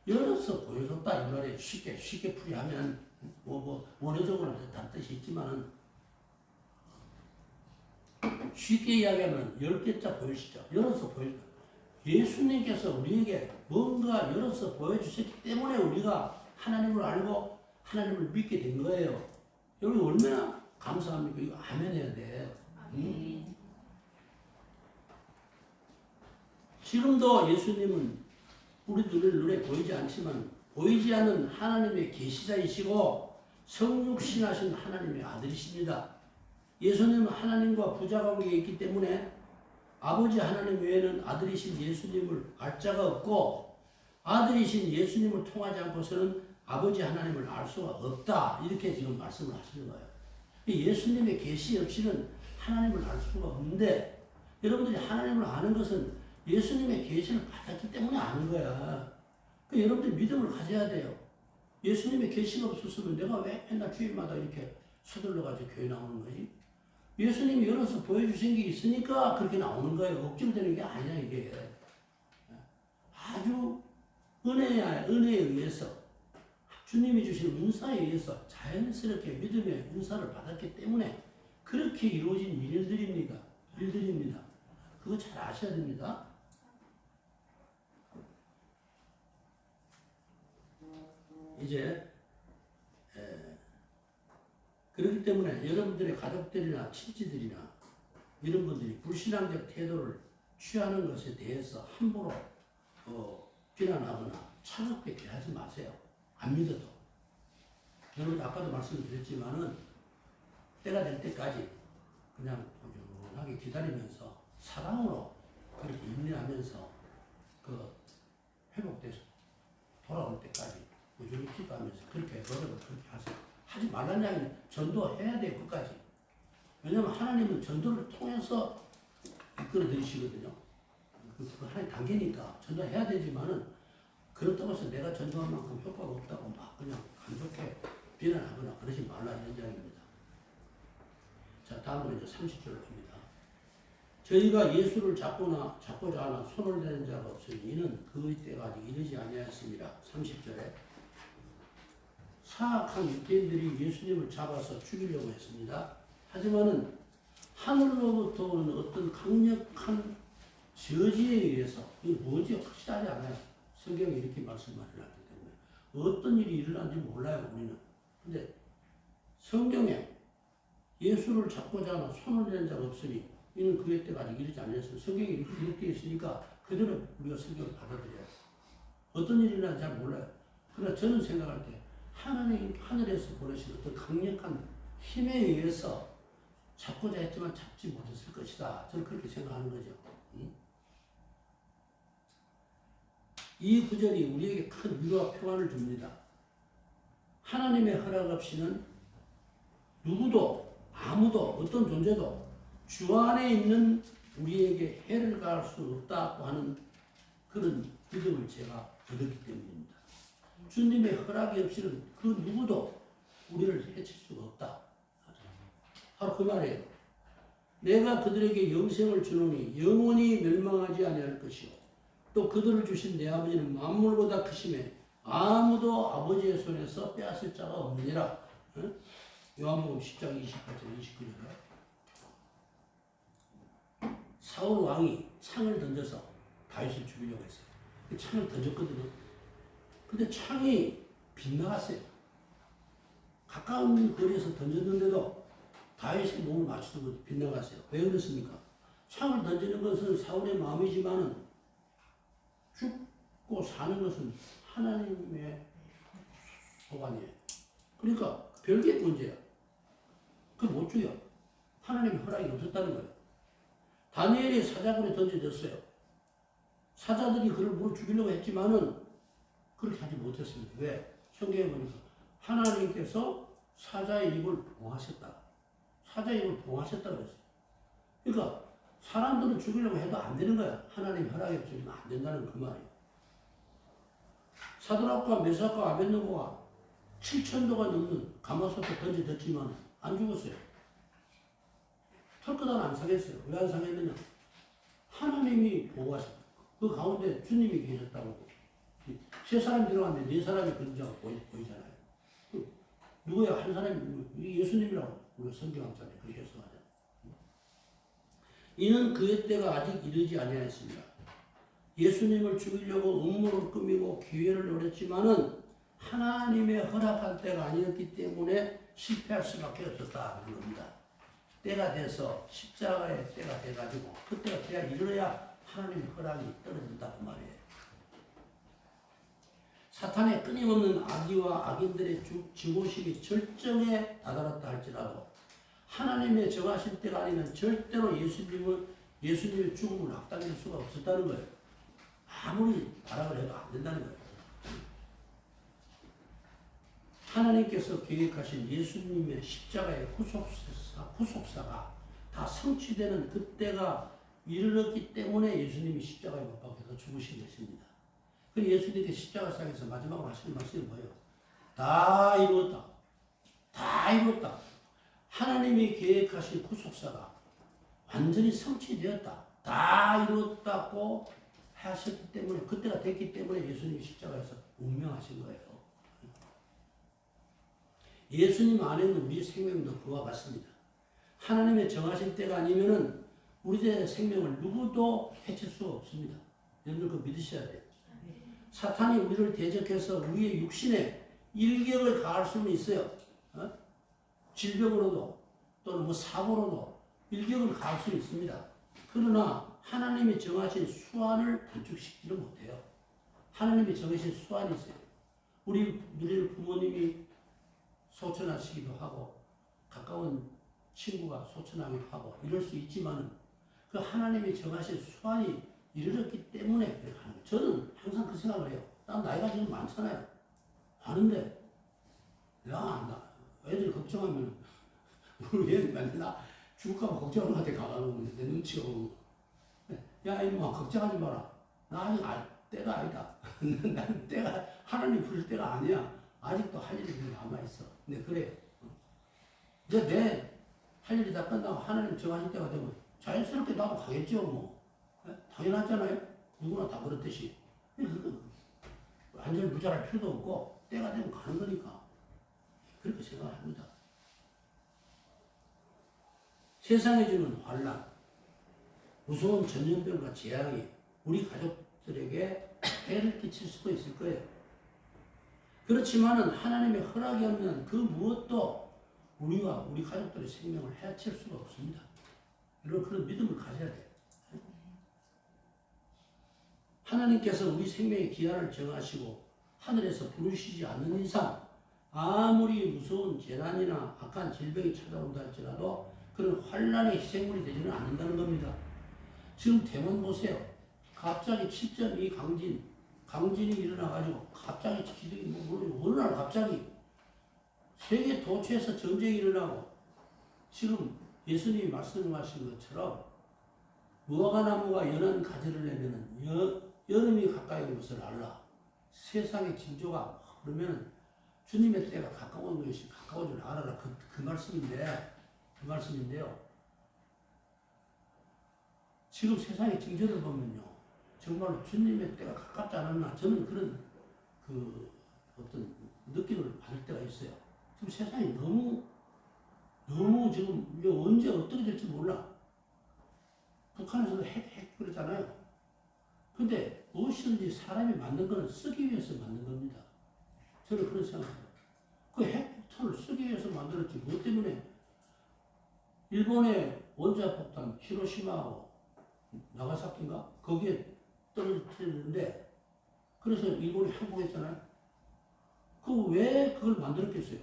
열어서 보여줬다 이 말이에요. 쉽게 풀이하면 원어적으로 다른 뜻이 있지만은 쉽게 이야기하면 10개자 보여주시죠. 열어서 보여주죠. 예수님께서 우리에게 뭔가 열어서 보여주셨기 때문에 우리가 하나님을 알고 하나님을 믿게 된 거예요. 여러분 얼마나 감사합니까? 이거 아멘 해야 돼. 응? 지금도 예수님은 우리들의 눈에 보이지 않지만 보이지 않는 하나님의 계시자이시고 성육신하신 하나님의 아들이십니다. 예수님은 하나님과 부자관계에 있기 때문에 아버지 하나님 외에는 아들이신 예수님을 알 자가 없고 아들이신 예수님을 통하지 않고서는 아버지 하나님을 알 수가 없다. 이렇게 지금 말씀을 하시는 거예요. 예수님의 계시 없이는 하나님을 알 수가 없는데 여러분들이 하나님을 아는 것은 예수님의 계시를 받았기 때문에 아는 거야. 여러분들이 믿음을 가져야 돼요. 예수님의 계시가 없었으면 내가 왜 맨날 주일마다 이렇게 서둘러가지고 교회 나오는 거지? 예수님이 열어서 보여주신 게 있으니까 그렇게 나오는 거예요. 억지로 되는 게 아니야, 이게. 아주 은혜에 의해서, 주님이 주신 은사에 의해서 자연스럽게 믿음의 은사를 받았기 때문에 그렇게 이루어진 일들입니다. 그거 잘 아셔야 됩니다. 이제 그렇기 때문에 여러분들의 가족들이나 친지들이나 이런 분들이 불신앙적 태도를 취하는 것에 대해서 함부로 비난하거나 차갑게 대하지 마세요. 안 믿어도. 여러분 아까도 말씀드렸지만은 때가 될 때까지 그냥 꾸준하게 기다리면서 사랑으로 그렇게 인내하면서 그 회복돼서 돌아올 때까지 꾸준히 기도하면서 그렇게 노력을 그렇게 하세요. 하지 말라는 이야기는 전도해야 돼요, 끝까지. 왜냐면 하나님은 전도를 통해서 이끌어 들이시거든요. 하나님 단계니까 전도해야 되지만은 그렇다고 해서 내가 전도한 만큼 효과가 없다고 막 그냥 안 좋게 비난하거나 그러지 말라 이런 이야기입니다. 자, 다음으로 이제 30절을 봅니다. 저희가 예수를 잡고자 하나 손을 대는 자가 없으니 이는 그의 때가 아직 이르지 아니하였습니다. 30절에 사악한 유대인들이 예수님을 잡아서 죽이려고 했습니다. 하지만은 하늘로부터 오는 어떤 강력한 저지에 의해서 이게 뭔지 확실하지 않아요. 성경에 이렇게 말씀하지 않기 때문에 어떤 일이 일어난지 몰라요, 우리는. 근데 성경에 예수를 잡고자 하나 손을 대는 자가 없으니 이는 그의 때가 아직 이르지 않았어요. 성경에 이렇게 있으니까 그대로 우리가 성경을 받아들여요. 어떤 일이 일어난지 잘 몰라요. 그러나 저는 생각할 때 하나님 하늘에서 보내신 어떤 강력한 힘에 의해서 잡고자 했지만 잡지 못했을 것이다. 저는 그렇게 생각하는 거죠. 이 구절이 우리에게 큰 위로와 평안을 줍니다. 하나님의 허락 없이는 누구도 아무도 어떤 존재도 주 안에 있는 우리에게 해를 가할 수 없다고 하는 그런 믿음을 제가 얻었기 때문입니다. 주님의 허락이 없이는 그 누구도 우리를 해칠 수가 없다. 바로 그 말이에요. 내가 그들에게 영생을 주노니 영원히 멸망하지 아니할 것이요 또 그들을 주신 내 아버지는 만물보다 크심에 아무도 아버지의 손에서 빼앗을 자가 없느니라. 요한복음 10장 28절 29절에 사울 왕이 창을 던져서 다윗을 죽이려고 했어요. 창을 던졌거든요. 근데 창이 빗나갔어요. 가까운 거리에서 던졌는데도 다윗의 몸을 맞추던 빗나갔어요. 왜 그렇습니까? 창을 던지는 것은 사울의 마음이지만은 죽고 사는 것은 하나님의 소관이에요. 그러니까 별개의 문제야. 그걸 못 죽여. 하나님의 허락이 없었다는 거예요. 다니엘이 사자굴에 던져졌어요. 사자들이 그를 물어 죽이려고 했지만은 그렇게 하지 못했습니다. 왜? 성경에 보니까 하나님께서 사자의 입을 봉하셨다. 사자의 입을 봉하셨다 그랬어요. 그러니까 사람들은 죽이려고 해도 안 되는 거야. 하나님 허락이 없으면 안 된다는 그 말이에요. 사드락과 메삭과 아벳느고가 7,000도가 넘는 가마솥에 던져졌지만 안 죽었어요. 털끝 하나 안 상했어요. 왜 안 상했느냐? 하나님이 보호하셨다. 그 가운데 주님이 계셨다고. 세 사람이 들어갔는데 네 사람의 그림자가 보이잖아요. 누구야? 한 사람이 예수님이라고 우리가 성경학자에 그렇게 해석하잖아요. 이는 그의 때가 아직 이르지 아니하였습니다. 예수님을 죽이려고 음모를 꾸미고 기회를 노렸지만은 하나님의 허락한 때가 아니었기 때문에 실패할 수밖에 없었다 하는 겁니다. 때가 돼서 십자가의 때가 돼가지고 그때가 돼야 이르러야 하나님의 허락이 떨어진다고 말이에요. 사탄의 끊임없는 악의와 악인들의 증오심이 절정에 다다랐다 할지라도 하나님의 정하실 때가 아니면 절대로 예수님의 죽음을 악당길 수가 없었다는 거예요. 아무리 발악을 해도 안 된다는 거예요. 하나님께서 계획하신 예수님의 십자가의 후속사가 다 성취되는 그때가 이르렀기 때문에 예수님이 십자가에 못 박혀서 죽으신 것입니다. 그리고 예수님이 십자가상에서 마지막으로 하시는 말씀이 뭐예요? 다 이루었다. 다 이루었다. 하나님이 계획하신 후속사가 완전히 성취되었다. 다 이루었다고 하셨기 때문에, 그때가 됐기 때문에 예수님이 십자가에서 운명하신 거예요. 예수님 안에는 우리의 생명도 그와 같습니다. 하나님의 정하신 때가 아니면은 우리의 생명을 누구도 해칠 수가 없습니다. 여러분들 그거 믿으셔야 돼요. 사탄이 우리를 대적해서 우리의 육신에 일격을 가할 수는 있어요. 질병으로도 또는 뭐 사고로도 일격을 가할 수는 있습니다. 그러나 하나님이 정하신 수완을 단축시키지 못해요. 하나님이 정하신 수완이 있어요. 우리 부모님이 소천하시기도 하고 가까운 친구가 소천하기도 하고 이럴 수 있지만 그 하나님이 정하신 수완이 이르렀기 때문에 그렇게 하는 거예요. 저는 항상 그 생각을 해요. 난 나이가 지금 많잖아요. 많은데 나 애들 걱정하면 우리 애들 맨날 나 죽을까봐 걱정하는 것 같아. 가가지고 내 눈치가 오고 야 이놈아 걱정하지 마라. 나 아직 때가 아니다. 난 때가 하나님 부를 때가 아니야. 아직도 할 일이 남아있어. 근데 그래. 이제 내 할 일이 다 끝나고 하나님 정하실 때가 되면 자연스럽게 나도 가겠죠, 뭐. 당연하잖아요. 누구나 다 그렇듯이. 완전히 무자할 필요도 없고, 때가 되면 가는 거니까. 그렇게 생각합니다. 세상에 주는 환난, 무서운 전염병과 재앙이 우리 가족들에게 해를 끼칠 수도 있을 거예요. 그렇지만은 하나님의 허락이 없는 그 무엇도 우리와 우리 가족들의 생명을 해칠 수가 없습니다. 여러분 그런 믿음을 가져야 돼요. 하나님께서 우리 생명의 기한을 정하시고 하늘에서 부르시지 않는 이상 아무리 무서운 재난이나 악한 질병이 찾아온다 할지라도 그런 환난의 희생물이 되지는 않는다는 겁니다. 지금 대만 보세요. 갑자기 7.2 강진이 일어나가지고 갑자기 기적이 어느 날 갑자기 세계 도처에서 전쟁이 일어나고 지금 예수님이 말씀하신 것처럼 무화과나무가 연한 가지를 내면은 여름이 가까이 온 것을 알라. 세상의 징조가 그러면 주님의 때가 가까운 것이 가까운 줄 알아라. 그 말씀인데요. 지금 세상의 징조를 보면요. 정말로 주님의 때가 가깝지 않았나. 저는 그런 어떤 느낌을 받을 때가 있어요. 지금 세상이 너무 지금 이게 언제 어떻게 될지 몰라. 북한에서도 핵 그러잖아요. 근데 무엇이든지 사람이 만든 거는 쓰기 위해서 만든 겁니다. 저는 그런 생각해요. 그 핵폭탄을 쓰기 위해서 만들었지. 뭐 때문에? 일본의 원자폭탄 히로시마하고 나가사키인가? 거기에 떨어뜨렸는데 그래서 일본이 항복했잖아요. 왜 그걸 만들었겠어요?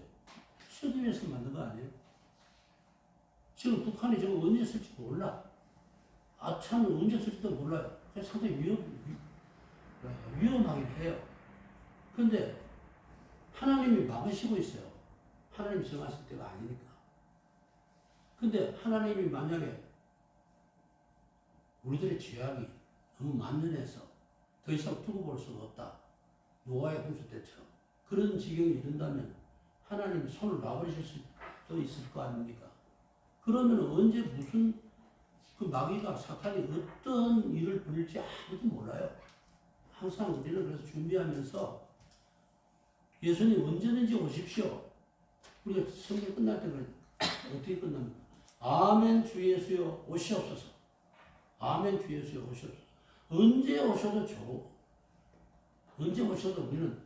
쓰기 위해서 만든 거 아니에요? 지금 북한이 저거 언제 쓸지 몰라. 아참을 언제 쓸지도 몰라요. 그래서 상당히 위험하긴 해요. 근데 하나님이 막으시고 있어요. 하나님이 정하실 때가 아니니까. 근데 하나님이 만약에 우리들의 죄악이 너무 만연해서 더 이상 두고 볼 수가 없다. 노아의 홍수 때처럼. 그런 지경이 이른다면 하나님이 손을 놔버리실 수도 있을 거 아닙니까? 그러면 언제 무슨 그 마귀가 사탄이 어떤 일을 부릴지 아무도 몰라요. 항상 우리는 그래서 준비하면서 예수님 언제든지 오십시오. 우리가 성경 끝날 때는 어떻게 끝납니까? 아멘 주 예수여 오시옵소서. 아멘. 주 예수에 오셔서 언제 오셔도 좋고 언제 오셔도 우리는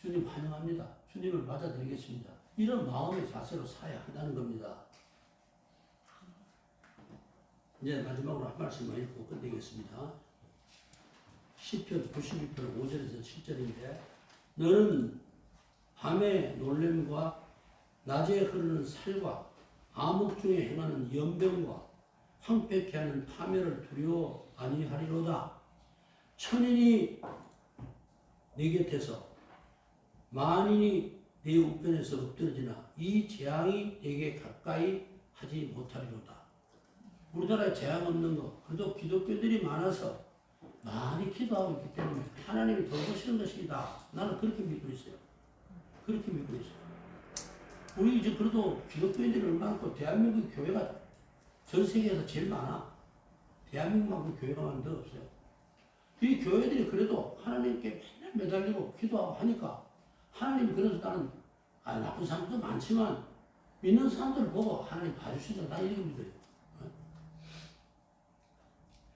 주님 환영합니다. 주님을 맞아드리겠습니다. 이런 마음의 자세로 살아야 한다는 겁니다. 이제 마지막으로 한 말씀만 읽고 끝내겠습니다. 시편 92편 5절에서 7절인데 너는 밤에 놀램과 낮에 흐르는 살과 암흑 중에 행하는 연병과 황폐케 하는 파멸을 두려워 아니하리로다. 천인이 네 곁에서 만인이 네 우편에서 엎드러지나 이 재앙이 네게 가까이 하지 못하리로다. 우리나라에 재앙 없는 거, 그래도 기독교들이 많아서 많이 기도하고 있기 때문에 하나님이 돌보시는 것이다. 나는 그렇게 믿고 있어요. 그렇게 믿고 있어요. 우리 이제 그래도 기독교인들이 얼마나 많고 대한민국 교회가 전 세계에서 제일 많아. 대한민국만큼 교회가 많은 데 없어요. 이 교회들이 그래도 하나님께 맨날 매달리고 기도하고 하니까 하나님이 그래서 나는 나쁜 사람도 많지만 믿는 사람들을 보고 하나님 봐주신다. 나 이렇게 믿어요.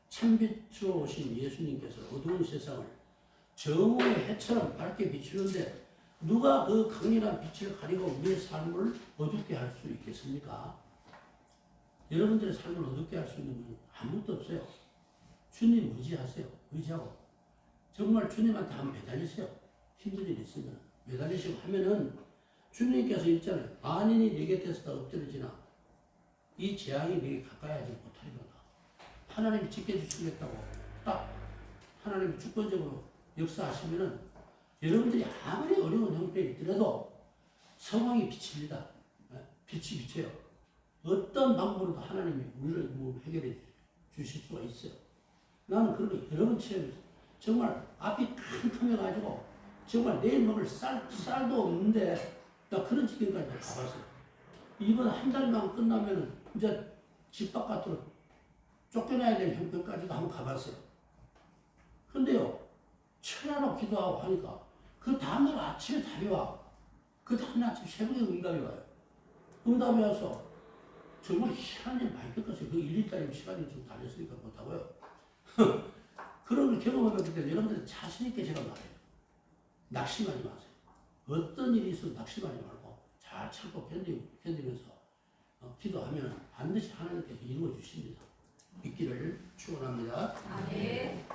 참빛으로 오신 예수님께서 어두운 세상을 정오의 해처럼 밝게 비추는데 누가 그 강렬한 빛을 가리고 우리의 삶을 어둡게 할 수 있겠습니까? 여러분들의 삶을 어둡게 할 수 있는 분 아무것도 없어요. 주님 의지하세요. 의지하고 정말 주님한테 한번 매달리세요. 힘든 일 있으면 매달리시고 하면은 주님께서 있잖아요. 만인이 네 곁에서 다 엎드려지나 이 재앙이 네게 가까이 하지 못하리로다. 하나님이 지켜주시겠다고 딱 하나님이 주권적으로 역사하시면은 여러분들이 아무리 어려운 형편이 있더라도 성황이 비칩니다. 빛이 비쳐요. 어떤 방법으로도 하나님이 우리를 해결해 주실 수가 있어요. 나는 그런 거 여러 번 체험했어요. 정말 앞이 캄캄해가지고 정말 내일 먹을 쌀도 없는데 나 그런 지경까지 가봤어요. 이번 한 달만 끝나면 이제 집 바깥으로 쫓겨나야 되는 형편까지도 한번 가봤어요. 근데요, 천하로 기도하고 하니까 그 다음날 아침에 답이 와. 그 다음날 아침 새벽에 응답이 와요. 응답이 와서 정말 희한한 일 많이 겪었어요. 그 1, 2달이면 시간이 좀 달렸으니까 못하고요. 그런 걸 경험해봤기 때문에 여러분들 자신있게 제가 말해요. 낙심하지 마세요. 어떤 일이 있어도 낙심하지 말고 잘 참고 견디면서 기도하면 반드시 하나님께서 이루어 주십니다. 믿기를 축원합니다. 아멘.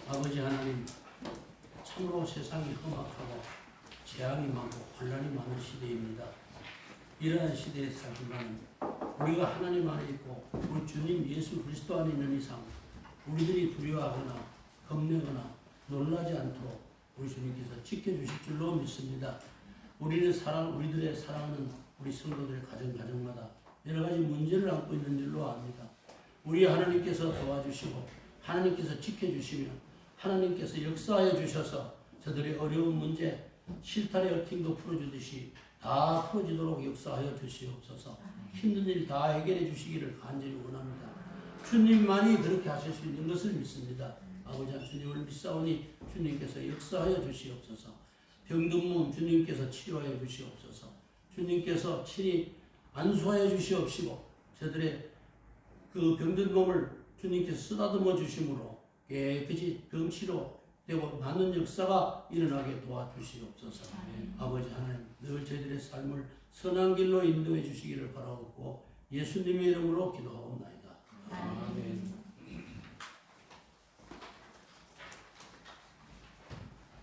아버지 하나님, 참으로 세상이 험악하고 재앙이 많고 환난이 많은 시대입니다. 이러한 시대에 살지만 우리가 하나님 안에 있고 우리 주님 예수 그리스도 안에 있는 이상 우리들이 두려워하거나 겁내거나 놀라지 않도록 우리 주님께서 지켜주실 줄로 믿습니다. 우리들의 사랑하는 우리 성도들의 가정마다 여러 가지 문제를 안고 있는 줄로 압니다. 우리 하나님께서 도와주시고 하나님께서 지켜주시며 하나님께서 역사하여 주셔서 저들의 어려운 문제 실타래 얽힌 거 풀어주듯이 다 풀어지도록 역사하여 주시옵소서. 힘든 일 다 해결해 주시기를 간절히 원합니다. 주님만이 그렇게 하실 수 있는 것을 믿습니다. 아버지 주님을 믿사오니 주님께서 역사하여 주시옵소서. 병든 몸 주님께서 치료하여 주시옵소서. 주님께서 친히 안수하여 주시옵시고 저들의 그 병든 몸을 주님께서 쓰다듬어 주심으로 깨끗이 병치료 되고 많은 역사가 일어나게 도와주시옵소서. 아버지 하나님 늘 저희들의 삶을 선한 길로 인도해 주시기를 바라옵고 예수님의 이름으로 기도하옵나이다. 아멘.